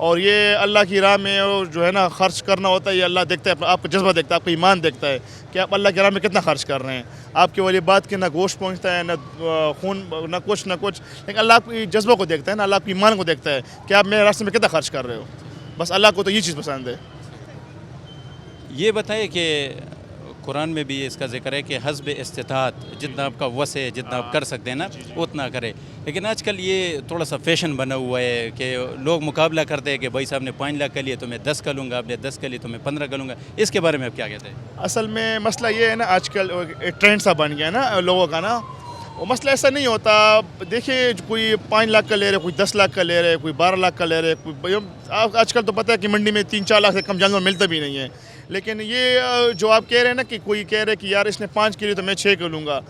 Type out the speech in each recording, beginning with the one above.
اور یہ اللہ کی راہ میں جو ہے نا خرچ کرنا ہوتا ہے، یہ اللہ دیکھتا ہے، آپ کا جذبہ دیکھتا ہے، آپ کا ایمان دیکھتا ہے کہ آپ اللہ کی راہ میں کتنا خرچ کر رہے ہیں. آپ کے والی بات کے نہ گوشت پہنچتا ہے، نہ خون، نہ کچھ، لیکن اللہ آپ کی جذبہ کو دیکھتا ہے نا، اللہ آپ کی ایمان کو دیکھتا ہے کہ آپ میرے راستے میں کتنا خرچ کر رہے ہو. بس اللہ کو تو یہ چیز پسند ہے. یہ بتائیں کہ قرآن میں بھی اس کا ذکر ہے کہ حسب استطاعت، جتنا آپ کا وسع ہے، جتنا آپ کر سکتے ہیں نا اتنا کرے. لیکن آج کل یہ تھوڑا سا فیشن بنا ہوا ہے کہ لوگ مقابلہ کرتے ہیں کہ بھائی صاحب نے 5 لاکھ کا لیے تو میں 10 کا لوں گا، آپ نے 10 کا لیے تو میں 15 کا لوں گا. اس کے بارے میں آپ کیا کہتے ہیں؟ اصل میں مسئلہ یہ ہے نا، آج کل ایک ٹرینڈ سا بن گیا ہے نا لوگوں کا نا. وہ مسئلہ ایسا نہیں ہوتا. دیکھیے کوئی 5 لاکھ کا لے رہے، کوئی 10 لاکھ کا لے رہے، کوئی 12 لاکھ کا لے رہے، کوئی آج کل تو پتہ ہے کہ منڈی میں 3-4 لاکھ سے کم جانور ملتا بھی نہیں ہے. لیکن یہ جو آپ کہہ رہے ہیں نا کہ کوئی کہہ رہے کہ یار اس نے 5 کے لیے تو میں 6 کا لوں گا،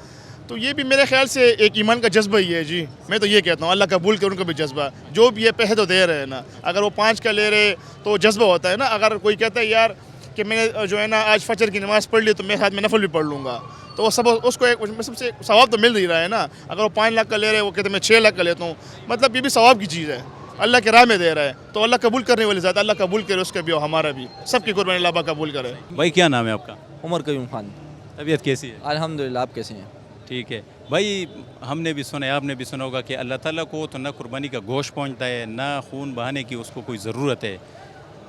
تو یہ بھی میرے خیال سے ایک ایمان کا جذبہ ہی ہے. جی میں تو یہ کہتا ہوں اللہ قبول کرے ان کا بھی جذبہ، جو بھی ہے پیسے تو دے رہے ہیں نا. اگر وہ 5 کا لے رہے تو جذبہ ہوتا ہے نا. اگر کوئی کہتا ہے یار کہ میں نے جو ہے نا آج فجر کی نماز پڑھ لی تو میں ساتھ میں نفل بھی پڑھ لوں گا، تو وہ اس کو سب سے ثواب تو مل نہیں رہا ہے نا. اگر وہ 5 لاکھ کا لے رہے، وہ کہتے ہیں میں 6 لاکھ کا لیتا ہوں، مطلب یہ بھی ثواب کی چیز ہے، اللہ کے راہ میں دے رہا ہے. تو اللہ قبول کرنے والی ذات، اللہ قبول کرے اس کا بھی اور ہمارا بھی، سب کی قربانی اللہ قبول کرے. بھائی کیا نام ہے آپ کا؟ عمر قیوم خان. طبیعت کیسی ہے؟ الحمدللہ. آپ کیسے ہیں؟ ٹھیک ہے بھائی. ہم نے بھی سنا ہے، آپ نے بھی سنا ہوگا کہ اللہ تعالیٰ کو تو نہ قربانی کا گوشت پہنچتا ہے، نہ خون بہانے کی اس کو کوئی ضرورت ہے.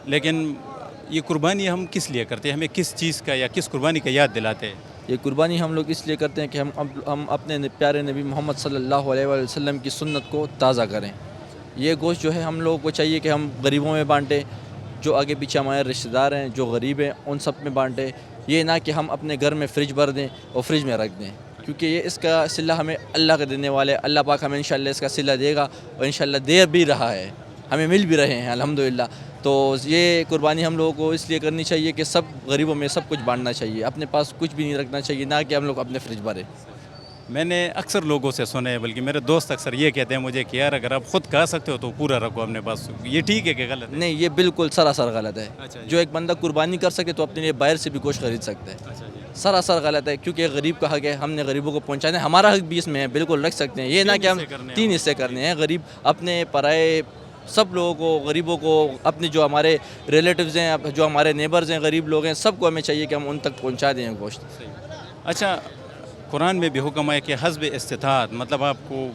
لیکن یہ قربانی ہم کس لیے کرتے ہیں؟ ہمیں کس چیز کا یا کس قربانی کا یاد دلاتے ہیں؟ یہ قربانی ہم لوگ اس لیے کرتے ہیں کہ ہم اپنے پیارے نبی محمد صلی اللہ علیہ وآلہ وسلم کی سنت کو تازہ کریں. یہ گوشت جو ہے ہم لوگوں کو چاہیے کہ ہم غریبوں میں بانٹیں، جو آگے پیچھے ہمارے رشتہ دار ہیں، جو غریب ہیں، ان سب میں بانٹیں. یہ نہ کہ ہم اپنے گھر میں فریج بھر دیں اور فریج میں رکھ دیں، کیونکہ یہ اس کا صلہ ہمیں اللہ کا دینے والے. اللہ پاک ہمیں انشاءاللہ اس کا صلہ دے گا، اور انشاءاللہ دے بھی رہا ہے، ہمیں مل بھی رہے ہیں الحمدللہ. تو یہ قربانی ہم لوگوں کو اس لیے کرنی چاہیے کہ سب غریبوں میں سب کچھ بانٹنا چاہیے، اپنے پاس کچھ بھی نہیں رکھنا چاہیے، نہ کہ ہم لوگ اپنے فریج بھریں. میں نے اکثر لوگوں سے سنا ہے، بلکہ میرے دوست اکثر یہ کہتے ہیں مجھے کہ یار اگر آپ خود کھا سکتے ہو تو پورا رکھو اپنے پاس. یہ ٹھیک ہے کہ غلط ہے؟ نہیں، یہ بالکل سراسر غلط ہے. اچھا جی. جو ایک بندہ قربانی کر سکے تو اپنے لیے باہر سے بھی گوشت خرید سکتا ہے. اچھا جی. سراسر غلط ہے، کیونکہ غریب کا حق ہے، ہم نے غریبوں کو پہنچانا ہے. ہمارا حق بھی اس میں ہے، بالکل رکھ سکتے ہیں. یہ نہ کہ ہم 3 حصے کرنے ہیں. غریب اپنے پرائے سب لوگوں کو، غریبوں کو، اپنے جو ہمارے ریلیٹیوز ہیں، جو ہمارے نیبرز ہیں، غریب لوگ ہیں، سب کو ہمیں چاہیے کہ ہم ان تک پہنچا دیں گوشت. اچھا، قرآن میں بھی حکم ہے کہ حسب استطاعت، مطلب آپ کو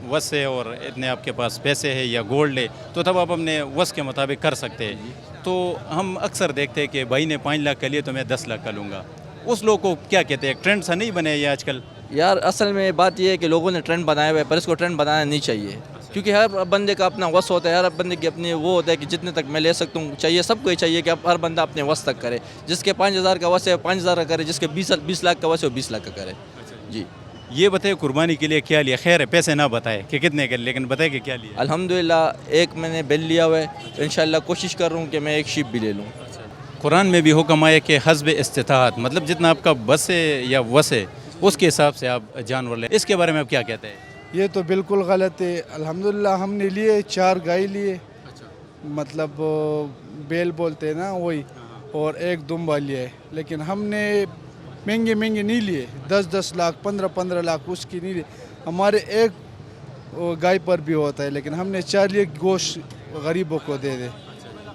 وسع اور اتنے آپ کے پاس پیسے ہے یا گولڈ ہے تو تب آپ اپنے وس کے مطابق کر سکتے ہیں. تو ہم اکثر دیکھتے ہیں کہ بھائی نے 5 لاکھ کا لیے تو میں 10 لاکھ کا لوں گا. اس لوگ کو کیا کہتے ہیں؟ ایک ٹرینڈ سا نہیں بنے یہ آج کل؟ یار اصل میں بات یہ ہے کہ لوگوں نے ٹرینڈ بنایا ہوا ہے، پر اس کو ٹرینڈ بنانا نہیں چاہیے، کیونکہ ہر بندے کا اپنا وس ہوتا ہے. ہر بندے کی اپنی وہ ہوتا ہے کہ جتنے تک میں لے سکتا ہوں. چاہیے سب کو یہ چاہیے کہ ہر بندہ اپنے وس تک کرے. جس کے 5,000 کا وس ہے 5,000 کا کرے، جس کے 20 لاکھ کا وس ہے وہ 20 لاکھ کا کرے. جی یہ بتائے قربانی کے لیے کیا لیا؟ خیر ہے پیسے نہ بتائے کہ کتنے کے، لیکن بتائے کہ کیا لیا؟ الحمدللہ ایک میں نے بیل لیا ہوا ہے. انشاءاللہ کوشش کر رہا ہوں کہ میں ایک شیپ بھی لے لوں. قرآن میں بھی حکم آیا کہ حسب استطاعت، مطلب جتنا آپ کا بس ہے یا وس ہے اس کے حساب سے آپ جانور لیں. اس کے بارے میں آپ کیا کہتے ہیں؟ یہ تو بالکل غلط ہے. الحمدللہ ہم نے لیے 4 گائے لیے، مطلب بیل بولتے ہیں نا وہی، اور 1 دمبا لیا ہے. لیکن ہم نے مہنگے نہیں لیے، 10 لاکھ 15 لاکھ اس کی نہیں لیے. ہمارے 1 گائے پر بھی ہوتا ہے، لیکن ہم نے 4 لیے گوشت غریبوں کو دے دے.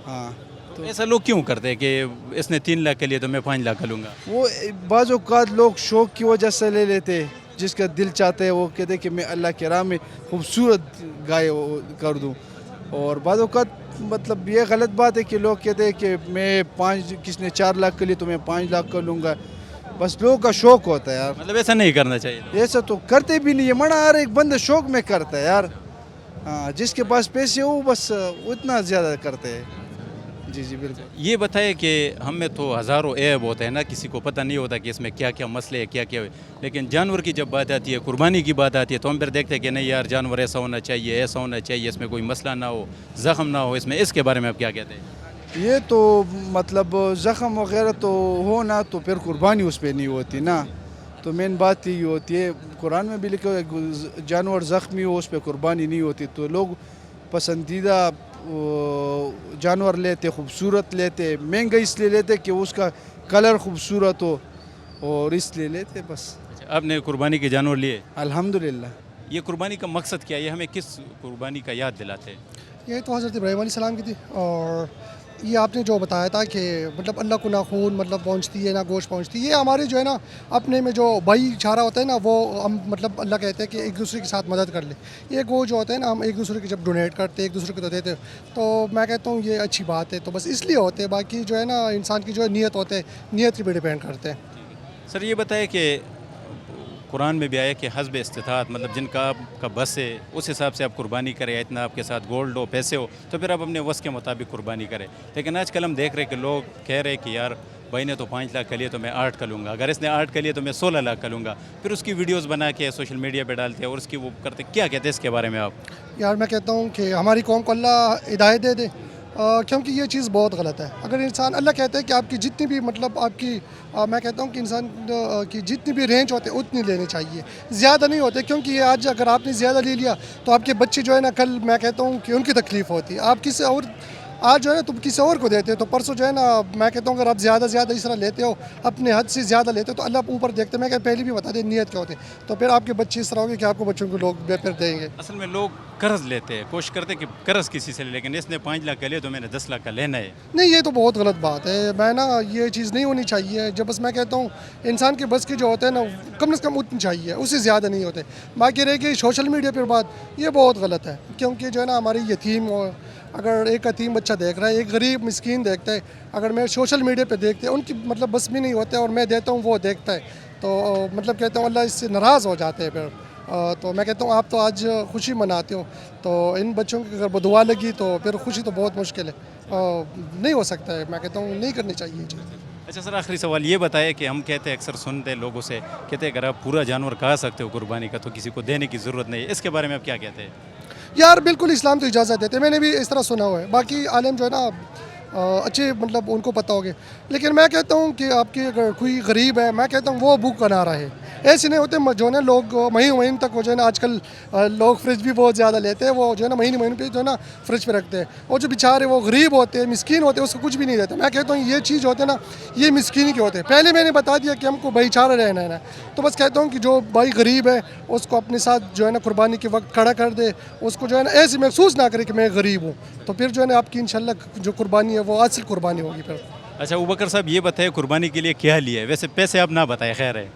ہاں تو ایسا لوگ کیوں کرتے ہیں کہ اس نے 3 لاکھ کے لیے تو میں 5 لاکھ کا لوں گا؟ وہ بعض اوقات لوگ شوق کی وجہ سے لے لیتے، جس کا دل چاہتا ہے وہ کہتے کہ میں اللہ کے راہ میں خوبصورت گائے کر دوں. اور بعض اوقات مطلب یہ غلط بات ہے کہ لوگ کہتے ہیں کہ میں کس نے 4 لاکھ کے لیے تو میں 5 لاکھ کا لوں گا. بس لوگوں کا شوق ہوتا ہے یار. مطلب ایسا نہیں کرنا چاہیے. ایسا تو کرتے بھی نہیں ہے، منا ہر ایک بندہ شوق میں کرتا ہے یار. ہاں جس کے پاس پیسے ہو بس اتنا زیادہ کرتے ہیں. جی بالکل. یہ بتائے کہ ہم میں تو ہزاروں عیب ہوتے ہیں نا، کسی کو پتہ نہیں ہوتا کہ اس میں کیا کیا مسئلے ہیں، کیا کیا ہے. لیکن جانور کی جب بات آتی ہے، قربانی کی بات آتی ہے، تو ہم پھر دیکھتے ہیں کہ نہیں یار جانور ایسا ہونا چاہیے، ایسا ہونا چاہیے، اس میں کوئی مسئلہ نہ ہو، زخم نہ ہو اس میں. اس کے بارے میں آپ کیا کہتے ہیں؟ یہ تو مطلب زخم وغیرہ تو ہو نا تو پھر قربانی اس پہ نہیں ہوتی نا. تو مین بات یہ ہوتی ہے، قرآن میں بھی لکھا ہے جانور زخمی ہو اس پہ قربانی نہیں ہوتی. تو لوگ پسندیدہ جانور لیتے، خوبصورت لیتے، مہنگا اس لیے لیتے کہ اس کا کلر خوبصورت ہو، اور اس لیے لیتے بس. آپ نے قربانی کے جانور لیے؟ الحمدللہ. یہ قربانی کا مقصد کیا ہے؟ یہ ہمیں کس قربانی کا یاد دلاتے ہیں؟ یہ تو حضرت ابراہیم علیہ السلام کی تھی. اور یہ آپ نے جو بتایا تھا کہ مطلب اللہ کو نہ خون مطلب پہنچتی ہے نہ گوشت پہنچتی ہے، یہ ہمارے جو ہے نا اپنے میں جو بھائی چارہ ہوتا ہے نا، وہ ہم مطلب اللہ کہتے ہیں کہ ایک دوسرے کے ساتھ مدد کر لیں. یہ وہ جو ہوتا ہے نا، ہم ایک دوسرے کے جب ڈونیٹ کرتے ایک دوسرے کو تو دیتے، تو میں کہتا ہوں یہ اچھی بات ہے. تو بس اس لیے ہوتے ہیں، باقی جو ہے نا انسان کی جو نیت ہوتے ہیں، نیت پہ ڈیپینڈ کرتے ہیں. سر یہ بتائیں کہ قرآن میں بھی آیا کہ حسب استطاعت، مطلب جن کا آپ کا بس ہے اس حساب سے آپ قربانی کریں، اتنا آپ کے ساتھ گولڈ ہو پیسے ہو تو پھر آپ اپنے وس کے مطابق قربانی کریں. لیکن آج کل ہم دیکھ رہے ہیں کہ لوگ کہہ رہے ہیں کہ یار بھائی نے تو 5 لاکھ کر لیے تو میں 8 کر لوں گا، اگر اس نے 8 کر لیے تو میں 16 لاکھ کر لوں گا. پھر اس کی ویڈیوز بنا کے سوشل میڈیا پہ ڈالتے ہیں اور اس کی وہ کرتے. کیا کہتے ہیں اس کے بارے میں آپ؟ یار میں کہتا ہوں کہ ہماری قوم کو اللہ ہدایت دے دے، کیونکہ یہ چیز بہت غلط ہے. اگر انسان، اللہ کہتے ہیں کہ آپ کی جتنی بھی مطلب آپ کی میں کہتا ہوں کہ انسان کی جتنی بھی رینج ہوتے ہیں اتنی لینی چاہیے، زیادہ نہیں ہوتے. کیونکہ یہ آج اگر آپ نے زیادہ لے لیا تو آپ کے بچے جو ہے نا کل میں کہتا ہوں کہ ان کی تکلیف ہوتی ہے. آپ کسی اور آج جو ہے نا تم کسی اور کو دیتے ہو تو پرسوں جو ہے نا میں کہتا ہوں اگر آپ زیادہ اس طرح لیتے ہو، اپنے حد سے زیادہ لیتے ہو تو اللہ اوپر دیکھتے. میں کہ پہلے بھی بتا دیں نیت کیا ہوتے، تو پھر آپ کے بچے اس طرح ہوگے کہ آپ کو بچوں کو لوگ پھر دیں گے. اصل میں لوگ قرض لیتے ہیں، کوشش کرتے ہیں کہ قرض کسی سے لے، لیکن اس نے 5 لاکھ کا لیا تو میں نے 10 لاکھ کا لینا ہے. نہیں، یہ تو بہت غلط بات ہے. میں نا یہ چیز نہیں ہونی چاہیے. جب بس میں کہتا ہوں انسان کے بس کے جو ہوتے ہیں نا کم سے کم اتنی چاہیے، اس سے زیادہ نہیں ہوتے. باقی رہ گئی سوشل میڈیا پر بات، یہ بہت غلط ہے. کیونکہ جو ہے نا ہماری یتیم اگر ایک یتیم بچہ دیکھ رہا ہے، ایک غریب مسکین دیکھتا ہے، اگر میں سوشل میڈیا پہ دیکھتے ہیں ان کی مطلب بس بھی نہیں ہوتے اور میں دیتا ہوں وہ دیکھتا ہے، تو مطلب کہتا ہوں اللہ اس سے ناراض ہو جاتے ہیں پھر. تو میں کہتا ہوں آپ تو آج خوشی مناتے ہو، تو ان بچوں کی اگر بدعا لگی تو پھر خوشی تو بہت مشکل ہے، نہیں ہو سکتا ہے. میں کہتا ہوں نہیں کرنی چاہیے چیز. اچھا سر، آخری سوال یہ بتائے کہ ہم کہتے ہیں اکثر سنتے ہیں لوگوں سے، کہتے ہیں اگر آپ پورا جانور کھا سکتے ہو قربانی کا تو کسی کو دینے کی ضرورت نہیں ہے. اس کے بارے میں آپ کیا کہتے ہیں؟ یار بالکل اسلام تو اجازت دیتے ہیں، میں نے بھی اس طرح سنا ہوا ہے. باقی عالم جو ہے نا اچھے مطلب ان کو پتہ ہوگے. لیکن میں کہتا ہوں کہ آپ کی اگر کوئی غریب ہے، میں کہتا ہوں وہ بھوک بنا رہا ہے. ایسے نہیں ہوتے جو ہے نا لوگ مہینے تک وہ جو ہے نا آج کل لوگ فریج بھی بہت زیادہ لیتے ہیں، وہ جو ہے نا مہینے پہ جو ہے نا فریج پہ رکھتے ہیں. اور جو بیچارے وہ غریب ہوتے ہیں، مسکین ہوتے ہیں، اس کو کچھ بھی نہیں دیتے. میں کہتا ہوں یہ چیز ہوتے ہیں نا یہ مسکینی کے ہوتے ہیں. پہلے میں نے بتا دیا کہ ہم کو بھائی چارہ رہنا ہے، تو بس کہتا ہوں کہ جو بھائی غریب ہے اس کو اپنے ساتھ جو ہے نا قربانی کے وقت کھڑا کر دے، اس کو جو ہے نا ایسے محسوس نہ کرے کہ میں غریب ہوں، تو پھر جو ہے نا آپ کی انشاءاللہ جو قربانی ہے وہ اصل قربانی ہوگی پھر. اچھا ابوبکر صاحب یہ بتائے قربانی کے لیے کیا لیا ہے؟ ویسے پیسے آپ نہ بتائیں، خیر ہے.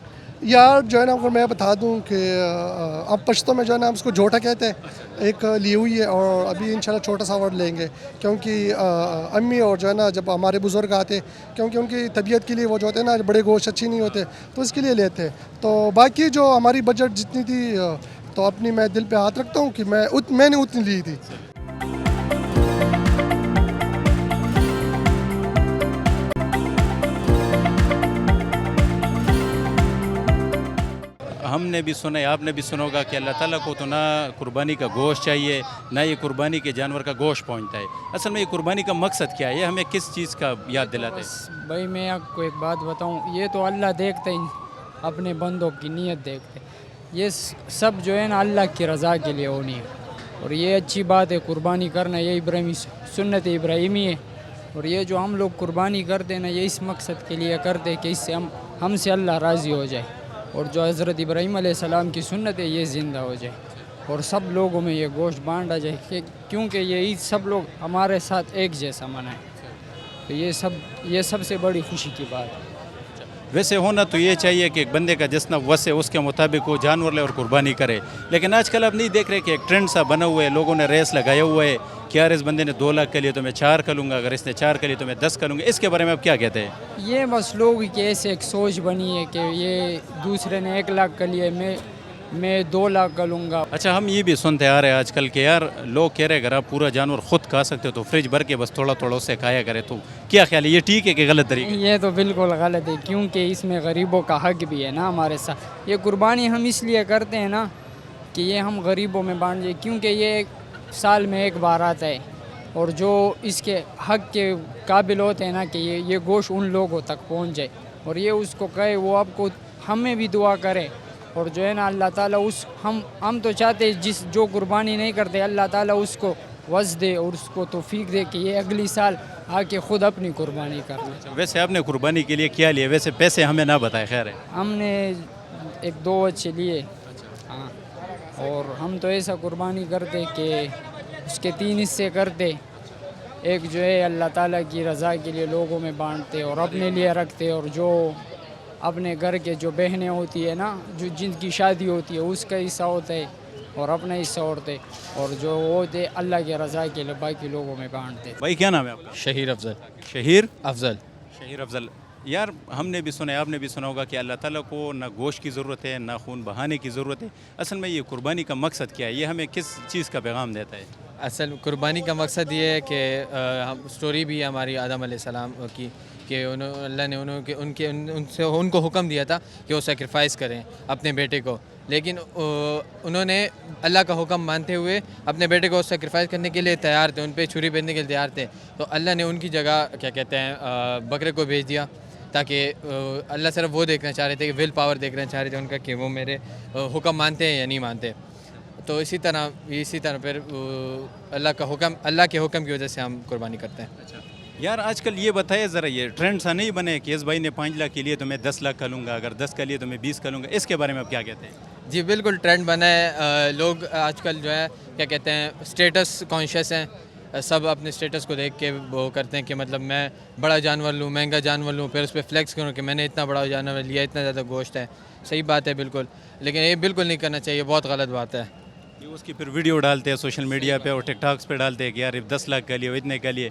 یار جو ہے نا اگر میں بتا دوں کہ اب پشتوں میں جو ہے نا ہم اس کو جھوٹا کہتے ہیں، ایک لی ہوئی ہے اور ابھی انشاءاللہ چھوٹا سا ورڈ لیں گے. کیونکہ امی اور جو ہے نا جب ہمارے بزرگ آتے، کیونکہ ان کی طبیعت کے لیے وہ جو ہوتے ہیں نا بڑے گوشت اچھی نہیں ہوتے تو اس کے لیے لیتے ہیں. تو باقی جو ہماری بجٹ جتنی تھی تو اپنی میں دل پہ ہاتھ رکھتا ہوں کہ میں نے اتنی لی تھی. ہم نے بھی سنا ہے، آپ نے بھی سنا ہوگا کہ اللہ تعالیٰ کو تو نہ قربانی کا گوشت چاہیے نہ یہ قربانی کے جانور کا گوشت پہنچتا ہے. اصل میں یہ قربانی کا مقصد کیا ہے؟ یہ ہمیں کس چیز کا یاد دلاتا ہے؟ بھائی میں آپ کو ایک بات بتاؤں، یہ تو اللہ دیکھتے ہیں، اپنے بندوں کی نیت دیکھتے. یہ سب جو ہے نا اللہ کی رضا کے لیے ہونی ہے، اور یہ اچھی بات ہے. قربانی کرنا یہ ابراہیمی سنت ابراہیمی ہے، اور یہ جو ہم لوگ قربانی کرتے ہیں نا یہ اس مقصد کے لیے کرتے کہ اس سے ہم سے اللہ راضی ہو جائے، اور جو حضرت ابراہیم علیہ السلام کی سنت ہے یہ زندہ ہو جائے، اور سب لوگوں میں یہ گوشت بانٹا جائے. کیونکہ یہ عید سب لوگ ہمارے ساتھ ایک جیسا منائیں، تو یہ سب سے بڑی خوشی کی بات ہے. ویسے ہونا تو یہ چاہیے کہ ایک بندے کا جتنا وس ہے اس کے مطابق وہ جانور لے اور قربانی کرے. لیکن آج کل آپ نہیں دیکھ رہے کہ ایک ٹرینڈ سا بنا ہوا ہے، لوگوں نے ریس لگایا ہوا ہے کہ یار اس بندے نے 2 لاکھ کے لیے تو میں 4 کر لوں گا، اگر اس نے 4 کے لیے تو میں 10 کر لوں گا. اس کے بارے میں آپ کیا کہتے ہیں؟ یہ بس لوگ کی ایسے ایک سوچ بنی ہے کہ یہ دوسرے نے 1 لاکھ کا لیے میں 2 لاکھ کا لوں گا. اچھا ہم یہ بھی سنتے آ رہے ہیں آج کل کہ یار لوگ کہہ رہے اگر آپ پورا جانور خود کھا سکتے ہو تو فریج بھر کے بس تھوڑا تھوڑا اس سے کھایا کرے. تو کیا خیال ہے، یہ ٹھیک ہے کہ غلط طریقہ؟ یہ تو بالکل غلط ہے، کیونکہ اس میں غریبوں کا حق بھی ہے نا ہمارے ساتھ. یہ قربانی ہم اس لیے کرتے ہیں نا کہ یہ ہم غریبوں میں بانٹ جائے، کیونکہ یہ سال میں 1 بار آتا ہے، اور جو اس کے حق کے قابل ہوتے ہیں نا کہ یہ گوشت ان لوگوں تک پہنچ جائے، اور یہ اس کو کہے وہ آپ کو ہمیں بھی دعا کرے. اور جو ہے نا اللہ تعالیٰ ہم تو چاہتے جو قربانی نہیں کرتے اللہ تعالیٰ اس کو وس دے اور اس کو توفیق دے کہ یہ اگلی سال آ کے خود اپنی قربانی کر لے. ویسے آپ نے قربانی کے لیے کیا لیا؟ ویسے پیسے ہمیں نہ بتائے، خیر ہے. ہم نے 1-2 بچے لیے، ہاں، اور ہم تو ایسا قربانی کرتے کہ اس کے 3 حصے کرتے. ایک جو ہے اللہ تعالیٰ کی رضا کے لیے لوگوں میں بانٹتے اور اپنے لیے رکھتے, اور جو اپنے گھر کے جو بہنیں ہوتی ہے نا, جو جن کی شادی ہوتی ہے اس کا حصہ ہوتا ہے اور اپنا حصہ ہوتے, اور جو ہوتے اللہ کی رضا کے لیے باقی لوگوں میں بانٹتے. بھائی کیا نام ہے آپ کا؟ شہیر افضل. شہیر افضل. شہیر افضل. یار ہم نے بھی سنا ہے, آپ نے بھی سنا ہوگا کہ اللہ تعالیٰ کو نہ گوشت کی ضرورت ہے نہ خون بہانے کی ضرورت ہے. اصل میں یہ قربانی کا مقصد کیا ہے, یہ ہمیں کس چیز کا پیغام دیتا ہے؟ اصل قربانی کا مقصد یہ ہے کہ سٹوری بھی ہے ہماری آدم علیہ السلام کی, کہ اللہ نے ان کو حکم دیا تھا کہ وہ سیکریفائس کریں اپنے بیٹے کو, لیکن انہوں نے اللہ کا حکم مانتے ہوئے اپنے بیٹے کو سیکریفائس کرنے کے لیے تیار تھے, ان پہ چھری بھیجنے کے لیے تیار تھے. تو اللہ نے ان کی جگہ کیا کہتے ہیں بکرے کو بھیج دیا, تاکہ اللہ صرف وہ دیکھنا چاہ رہے تھے, کہ ول پاور دیکھنا چاہ رہے تھے ان کا, کہ وہ میرے حکم مانتے ہیں یا نہیں مانتے. تو اسی طرح پھر اللہ کے حکم کی وجہ سے ہم قربانی کرتے ہیں. اچھا یار آج کل یہ بتائے ذرا, یہ ٹرینڈ سا نہیں بنے کہ اس بھائی نے 5 لاکھ کے لیے تو میں 10 لاکھ کا لوں گا, اگر 10 کا لیے تو میں 20 کا لوں گا, اس کے بارے میں آپ کیا کہتے ہیں؟ جی بالکل ٹرینڈ بنا ہے. لوگ آج کل جو ہے کیا کہتے ہیں اسٹیٹس کانشیس ہیں, سب اپنے اسٹیٹس کو دیکھ کے وہ کرتے ہیں کہ مطلب میں بڑا جانور لوں, مہنگا جانور لوں, پھر اس پہ فلیکس کروں کہ میں نے اتنا بڑا جانور لیا, اتنا زیادہ گوشت ہے. صحیح بات ہے بالکل, لیکن یہ بالکل نہیں کرنا چاہیے, بہت غلط بات ہے. یہ اس کی پھر ویڈیو ڈالتے ہیں سوشل میڈیا پہ اور ٹک ٹاکس پہ ڈالتے ہیں کہ یار 10 لاکھ کا لیے اتنے کا لیے,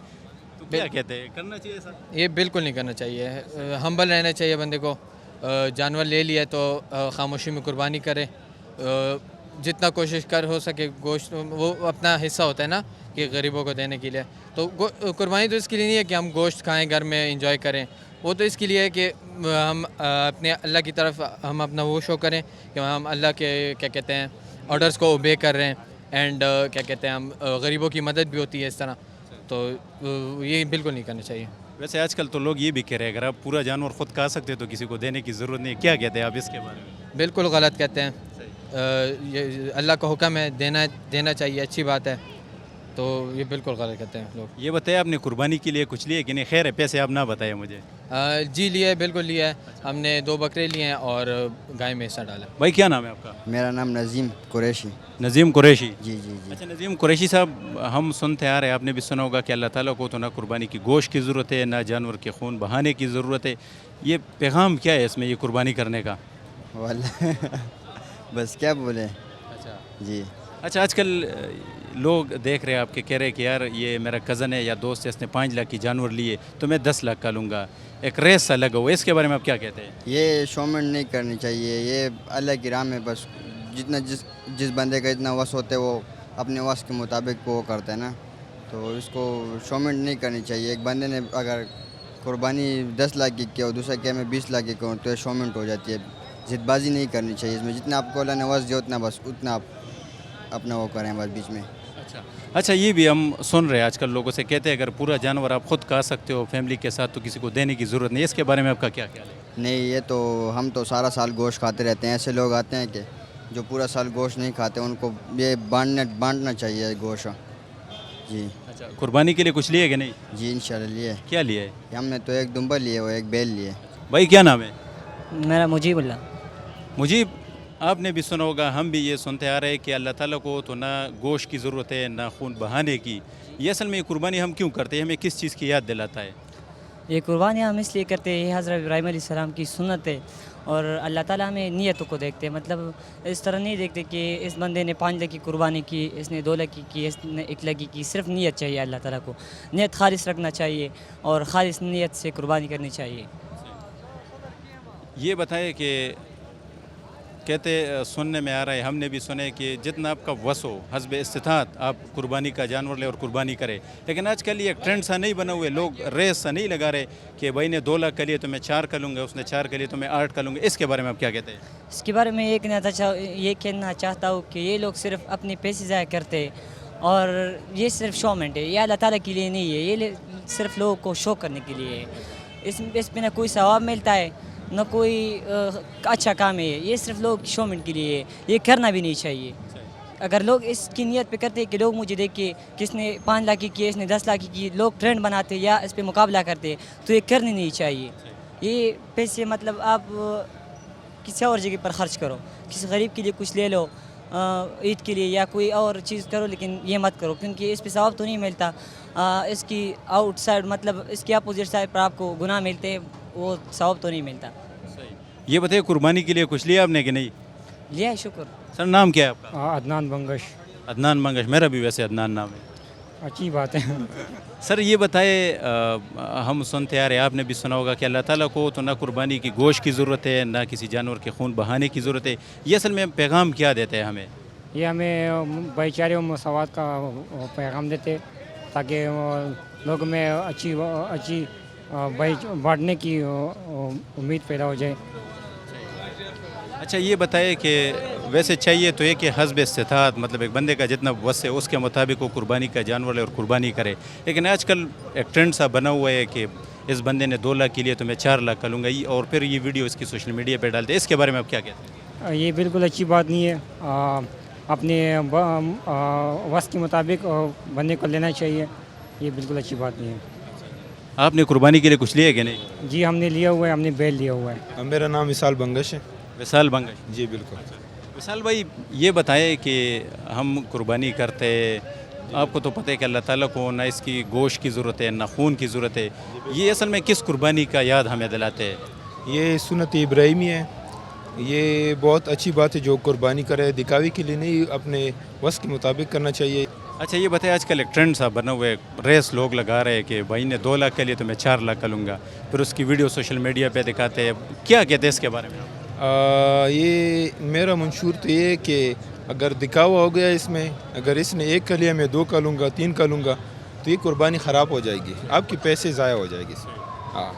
تو کیا کہتے ہیں کرنا چاہیے سر؟ یہ بالکل نہیں کرنا چاہیے, ہمبل رہنا چاہیے بندے کو. جانور لے لیا تو خاموشی میں قربانی کرے, جتنا کوشش ہو سکے گوشت, وہ اپنا حصہ ہوتا ہے نا کہ غریبوں کو دینے کے لیے. تو قربانی تو اس کے لیے نہیں ہے کہ ہم گوشت کھائیں گھر میں انجوائے کریں, وہ تو اس کے لیے ہے کہ ہم اپنے اللہ کی طرف ہم اپنا وہ شو کریں کہ ہم اللہ کے کیا کہتے ہیں آرڈرز کو اوبے کر رہے ہیں, اینڈ کیا کہتے ہیں ہم غریبوں کی مدد بھی ہوتی ہے اس طرح. تو یہ بالکل نہیں کرنا چاہیے. ویسے آج کل تو لوگ یہ بھی کہہ رہے ہیں اگر آپ پورا جانور خود کھا سکتے ہو تو کسی کو دینے کی ضرورت نہیں ہے, کیا کہتے ہیں آپ اس کے بارے میں؟ بالکل غلط کہتے ہیں, یہ اللہ کا حکم ہے, دینا چاہیے, اچھی بات ہے. تو یہ بالکل غلط کہتے ہیں لوگ. یہ بتائیں آپ نے قربانی کے لیے کچھ لیے کہ نہیں؟ خیر ہے پیسے آپ نہ بتائیں مجھے. جی لیا ہے, بالکل لیا ہے. ہم نے 2 بکرے لیے ہیں اور گائے میں حصہ ڈالا. بھائی کیا نام ہے آپ کا؟ میرا نام نظیم قریشی. نظیم قریشی. جی جی جی. اچھا نظیم قریشی صاحب, ہم سنتے آ رہے ہیں, آپ نے بھی سنا ہوگا کہ اللہ تعالیٰ کو تو نہ قربانی کی گوشت کی ضرورت ہے نہ جانور کے خون بہانے کی ضرورت ہے. یہ پیغام کیا ہے اس میں یہ قربانی کرنے کا؟ واللہ بس کیا بولے. اچھا جی. اچھا آج کل لوگ دیکھ رہے ہیں آپ کے, کہہ رہے ہیں کہ یار یہ میرا کزن ہے یا دوست ہے, اس نے 5 لاکھ کی جانور لیے تو میں 10 لاکھ کا لوں گا, ایک ریس سا لگا ہوا, اس کے بارے میں آپ کیا کہتے ہیں؟ یہ شومنٹ نہیں کرنی چاہیے, یہ اللہ کی راہ میں بس جتنا جس بندے کا اتنا وس ہوتا ہے وہ اپنے وس کے مطابق وہ کرتا ہے نا, تو اس کو شومنٹ نہیں کرنی چاہیے. ایک بندے نے اگر قربانی 10 لاکھ کی کیا اور دوسرا کیا میں 20 لاکھ کی کروں تو یہ شومنٹ ہو جاتی ہے. ضد بازی نہیں کرنی چاہیے اس میں, جتنا آپ کو اللہ نے وس دیا اتنا بس اتنا آپ اپنا وہ کریں بس بیچ میں. اچھا یہ بھی ہم سن رہے ہیں آج کل لوگوں سے, کہتے ہیں اگر پورا جانور آپ خود کھا سکتے ہو فیملی کے ساتھ تو کسی کو دینے کی ضرورت نہیں, اس کے بارے میں آپ کا کیا خیال ہے؟ نہیں, یہ تو ہم تو سارا سال گوشت کھاتے رہتے ہیں. ایسے لوگ آتے ہیں کہ جو پورا سال گوشت نہیں کھاتے, ان کو یہ بانٹنا چاہیے گوشت. جی. اچھا قربانی کے لیے کچھ لیے کہ نہیں؟ جی انشاءاللہ لیے. کیا لیے؟ ہم نے تو ایک دمبا لیے اور ایک بیل لیے. بھائی کیا نام ہے؟ میرا مجیب اللہ. مجیب, آپ نے بھی سنا ہوگا, ہم بھی یہ سنتے آ رہے ہیں کہ اللہ تعالیٰ کو تو نہ گوشت کی ضرورت ہے نہ خون بہانے کی. یہ اصل میں یہ قربانی ہم کیوں کرتے ہیں, ہمیں کس چیز کی یاد دلاتا ہے؟ یہ قربانی ہم اس لیے کرتے ہیں, یہ حضرت ابراہیم علیہ السلام کی سنت ہے, اور اللہ تعالیٰ ہمیں نیتوں کو دیکھتے ہیں. مطلب اس طرح نہیں دیکھتے کہ اس بندے نے 5 لاکھ کی قربانی کی, اس نے 2 لاکھ کی, اس نے 1 لاکھ کی. صرف نیت چاہیے اللہ تعالیٰ کو, نیت خالص رکھنا چاہیے اور خالص نیت سے قربانی کرنی چاہیے. یہ بتائے کہ کہتے سننے میں آ رہا ہے, ہم نے بھی سنے کہ جتنا آپ کا وس ہو حسب استطاعت آپ قربانی کا جانور لے اور قربانی کرے. لیکن آج کل یہ ٹرینڈ سا نہیں بنا ہوئے, لوگ ریس سا نہیں لگا رہے کہ بھائی نے 2 لاکھ کا لیے تو میں 4 کا لوں گا, اس نے 4 کا لیے تو میں 8 کا لوں گا. اس کے بارے میں آپ کیا کہتے ہیں؟ اس کے بارے میں یہ کہنا چاہتا ہوں کہ یہ لوگ صرف اپنے پیسے ضائع کرتے ہیں, اور یہ صرف شومنٹ ہے, یہ اللہ تعالیٰ کے لیے نہیں ہے, یہ صرف لوگوں کو شو کرنے کے لیے ہے. اس پہ نہ کوئی ثواب ملتا ہے نہ کوئی اچھا کام ہے, یہ صرف لوگ شومنٹ کے لیے ہے. یہ کرنا بھی نہیں چاہیے. اگر لوگ اس کی نیت پہ کرتے کہ لوگ مجھے دیکھ کے کس نے 5 لاکھ کی کی, اس نے 10 لاکھ کی, لوگ ٹرینڈ بناتے یا اس پہ مقابلہ کرتے, تو یہ کرنی نہیں چاہیے. یہ پیسے مطلب آپ کسی اور جگہ پر خرچ کرو, کسی غریب کے لیے کچھ لے لو, عید کے لیے یا کوئی اور چیز کرو لیکن یہ مت کرو کیونکہ اس پہ ثواب تو نہیں ملتا. اس کی آؤٹ سائڈ مطلب اس کی اپوزٹ سائڈ پر آپ کو گناہ ملتے ہیں, وہ ثواب تو نہیں ملتا. یہ بتائیے قربانی کے لیے کچھ لیا آپ نے کہ نہیں؟ لیا ہے, شکر. سر نام کیا ہے آپ کا؟ عدنان بنگش. عدنان منگش, میرا بھی ویسے عدنان نام ہے. اچھی بات ہے. سر یہ بتائے, ہم سنتے آ رہے ہیں, آپ نے بھی سنا ہوگا کہ اللہ تعالیٰ کو تو نہ قربانی کی گوشت کی ضرورت ہے نہ کسی جانور کے خون بہانے کی ضرورت ہے. یہ اصل میں پیغام کیا دیتے ہیں ہمیں؟ یہ ہمیں بھائی چارے و مساوات کا پیغام دیتے تاکہ لوگوں میں اچھی بانٹنے کی امید پیدا ہو جائے. اچھا یہ بتائے کہ ویسے چاہیے تو یہ کہ حسب استطاعت, مطلب ایک بندے کا جتنا وس ہے اس کے مطابق وہ قربانی کا جانور لے اور قربانی کرے, لیکن آج کل ایک ٹرینڈ سا بنا ہوا ہے کہ اس بندے نے 2 لاکھ کے لیے تو میں 4 لاکھ کا لوں گا, اور پھر یہ ویڈیو اس کی سوشل میڈیا پہ ڈالتے ہیں. اس کے بارے میں آپ کیا کہتے ہیں؟ یہ بالکل اچھی بات نہیں ہے. اپنے وس کے مطابق بندے کو لینا چاہیے. یہ بالکل اچھی بات نہیں ہے. آپ نے قربانی کے لیے کچھ لیا ہے کہ نہیں؟ جی ہم نے لیا ہوا ہے, ہم نے بیل لیا ہوا ہے. میرا نام وصال بنگش ہے. وصال بنگش, جی بالکل. وصال بھائی یہ بتائے کہ ہم قربانی کرتے, آپ کو تو پتہ ہے کہ اللہ تعالیٰ کو نہ اس کی گوشت کی ضرورت ہے نہ خون کی ضرورت ہے. یہ اصل میں کس قربانی کا یاد ہمیں دلاتے ہیں؟ یہ سنت ابراہیمی ہے. یہ بہت اچھی بات ہے, جو قربانی کرے دکھاوے کے لیے نہیں, اپنے وس کے مطابق کرنا چاہیے. اچھا یہ بتائیں, آج کل ایک ٹرینڈ سا بنا ہوا ہے, ریس لوگ لگا رہے ہیں کہ بھائی نے 2 لاکھ کا لیے تو میں 4 لاکھ کا لوں گا, پھر اس کی ویڈیو سوشل میڈیا پہ دکھاتے ہیں. کیا کہتے ہیں اس کے بارے میں؟ یہ میرا منشور تو یہ ہے کہ اگر دکھاوا ہو گیا اس میں, اگر اس نے 1 کا لیا میں 2 کا لوں گا 3 کا لوں گا تو یہ قربانی خراب ہو جائے گی, آپ کے پیسے ضائع ہو جائے گی اس میں. ہاں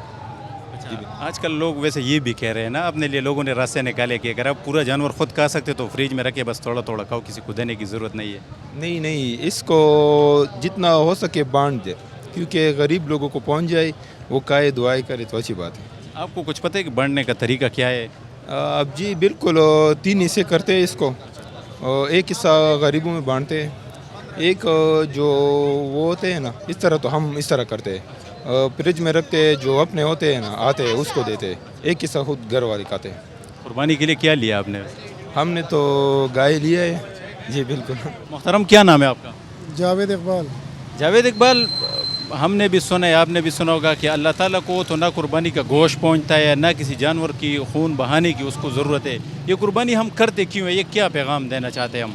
آج کل لوگ ویسے یہ بھی کہہ رہے ہیں نا, اپنے لیے لوگوں نے راستے نکالے کہ اگر آپ پورا جانور خود کھا سکتے تو فریج میں رکھے, بس تھوڑا تھوڑا کھاؤ, کسی کو دینے کی ضرورت نہیں ہے. نہیں, اس کو جتنا ہو سکے بانٹ دے, کیونکہ غریب لوگوں کو پہنچ جائے, وہ کھائے دعائیں کرے تو اچھی بات ہے. آپ کو کچھ پتہ ہے کہ بانٹنے کا طریقہ کیا ہے؟ اب جی بالکل 3 حصے کرتے ہیں اس کو. 1 حصہ غریبوں میں بانٹتے ہیں, ایک جو وہ ہوتے ہیں نا, اس طرح تو ہم اس طرح کرتے ہیں, فریج میں رکھتے ہیں, جو اپنے ہوتے ہیں نا آتے ہیں اس کو دیتے ہیں, 1 حصہ خود گھر والے کھاتے ہیں. قربانی کے لیے کیا لیا آپ نے؟ ہم نے تو گائے لیا ہے. جی بالکل. محترم کیا نام ہے آپ کا؟ جاوید اقبال. جاوید اقبال, ہم نے بھی سنا ہے, آپ نے بھی سنا ہوگا کہ اللہ تعالیٰ کو تو نہ قربانی کا گوشت پہنچتا ہے نہ کسی جانور کی خون بہانے کی اس کو ضرورت ہے. یہ قربانی ہم کرتے کیوں ہیں؟ یہ کیا پیغام دینا چاہتے ہیں ہم؟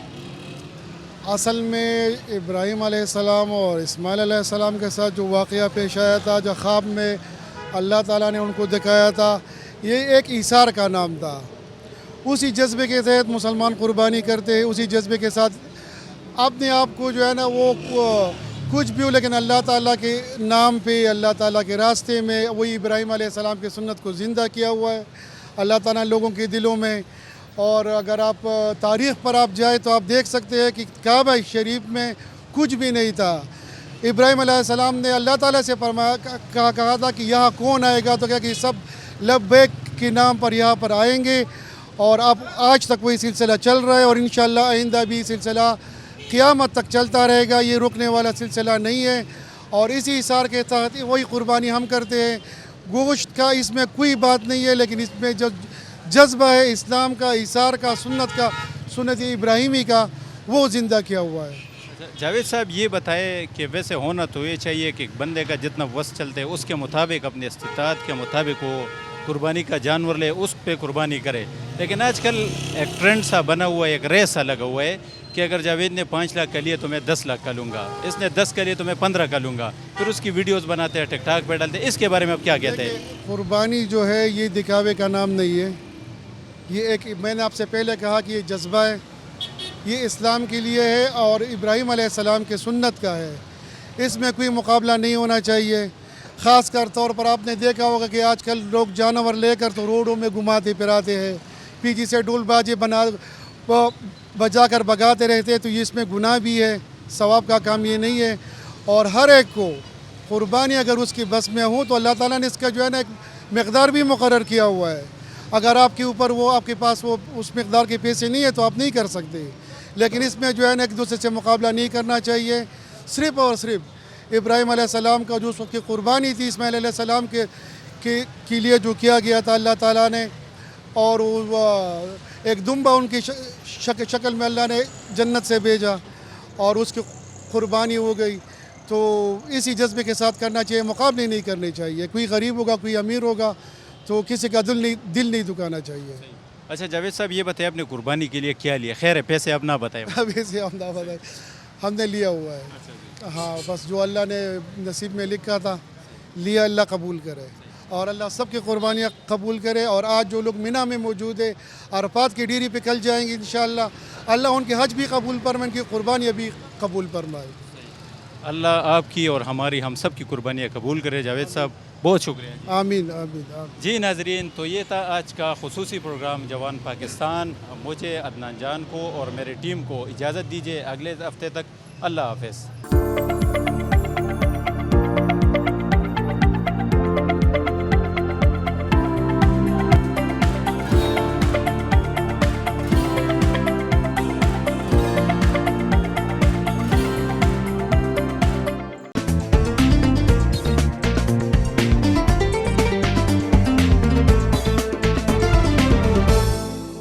اصل میں ابراہیم علیہ السلام اور اسماعیل علیہ السلام کے ساتھ جو واقعہ پیش آیا تھا, جو خواب میں اللہ تعالیٰ نے ان کو دکھایا تھا, یہ ایک ایثار کا نام تھا. اسی جذبے کے تحت مسلمان قربانی کرتے ہیں, اسی جذبے کے ساتھ اپنے آپ کو جو ہے نا وہ کچھ بھی ہو لیکن اللہ تعالیٰ کے نام پہ, اللہ تعالیٰ کے راستے میں, وہی ابراہیم علیہ السلام کی سنت کو زندہ کیا ہوا ہے اللہ تعالیٰ لوگوں کے دلوں میں. اور اگر آپ تاریخ پر آپ جائیں تو آپ دیکھ سکتے ہیں کہ کعبہ شریف میں کچھ بھی نہیں تھا. ابراہیم علیہ السلام نے اللہ تعالیٰ سے کہا تھا کہ یہاں کون آئے گا, تو کہا کہ سب لبیک کے نام پر یہاں پر آئیں گے. اور اب آج تک وہی سلسلہ چل رہا ہے, اور انشاءاللہ آئندہ بھی سلسلہ قیامت تک چلتا رہے گا. یہ رکنے والا سلسلہ نہیں ہے. اور اسی اثار کے تحت وہی قربانی ہم کرتے ہیں. گوشت کا اس میں کوئی بات نہیں ہے, لیکن اس میں جو جذبہ ہے اسلام کا, اثار کا, سنت کا, سنت ابراہیمی کا, وہ زندہ کیا ہوا ہے. جاوید صاحب یہ بتائے کہ ویسے ہونا تو یہ چاہیے کہ بندے کا جتنا وس چلتے ہے اس کے مطابق, اپنے استطاعت کے مطابق وہ قربانی کا جانور لے, اس پہ قربانی کرے. لیکن آج کل ایک ٹرینڈ سا بنا ہوا ہے, ایک ریس سا لگا ہوا ہے کہ اگر جاوید نے 5 لاکھ کا لیا تو میں 10 لاکھ کا لوں گا, اس نے 10 کا لیا تو میں 15 کا لوں گا, پھر اس کی ویڈیوز بناتے ہیں, ٹک ٹاک پہ ڈالتے ہیں. اس کے بارے میں آپ کیا کہتے ہیں؟ قربانی جو ہے یہ دکھاوے کا نام نہیں ہے. یہ ایک, میں نے آپ سے پہلے کہا کہ یہ جذبہ ہے, یہ اسلام کے لیے ہے اور ابراہیم علیہ السلام کے سنت کا ہے. اس میں کوئی مقابلہ نہیں ہونا چاہیے. خاص کر طور پر آپ نے دیکھا ہوگا کہ آج کل لوگ جانور لے کر تو روڈوں میں گھماتے پھراتے ہیں, پیچھے سے ڈول بازی بجا کر بگاتے رہتے ہیں, تو یہ اس میں گناہ بھی ہے, ثواب کا کام یہ نہیں ہے. اور ہر ایک کو قربانی اگر اس کی بس میں ہو تو اللہ تعالیٰ نے اس کا جو ہے نا ایک مقدار بھی مقرر کیا ہوا ہے. اگر آپ کے اوپر وہ, آپ کے پاس وہ اس مقدار کے پیسے نہیں ہیں تو آپ نہیں کر سکتے. لیکن اس میں جو ہے نا ایک دوسرے سے مقابلہ نہیں کرنا چاہیے. صرف اور صرف ابراہیم علیہ السلام کا جو اس وقت کی قربانی تھی اسماعیل علیہ السلام کے لیے جو کیا گیا تھا اللہ تعالیٰ نے, اور ایک دمبا ان کی شکل میں اللہ نے جنت سے بھیجا اور اس کی قربانی ہو گئی. تو اسی جذبے کے ساتھ کرنا چاہیے, مقابلے نہیں کرنے چاہیے. کوئی غریب ہوگا, کوئی امیر ہوگا, تو کسی کا دل نہیں دکھانا چاہیے. اچھا جاوید صاحب یہ بتائیں آپ نے قربانی کے لیے کیا لیا؟ خیر ہے پیسے اب نہ بتائیں. ابھی سے ہم نے لیا ہوا ہے. ہاں بس جو اللہ نے نصیب میں لکھا تھا لیا, اللہ قبول کرے اور اللہ سب کی قربانیاں قبول کرے. اور آج جو لوگ مینا میں موجود ہے, عرفات کی ڈیری پہ کل جائیں گے انشاءاللہ, اللہ ان کے حج بھی قبول فرمائے, ان کی قربانیاں بھی قبول فرمائے. اللہ آپ کی اور ہماری ہم سب کی قربانیاں قبول کرے. جاوید صاحب بہت شکریہ. آمین آمین آمین. جی ناظرین, تو یہ تھا آج کا خصوصی پروگرام جوان پاکستان. مجھے عدنان جان کو اور میری ٹیم کو اجازت دیجیے, اگلے ہفتے تک اللہ حافظ.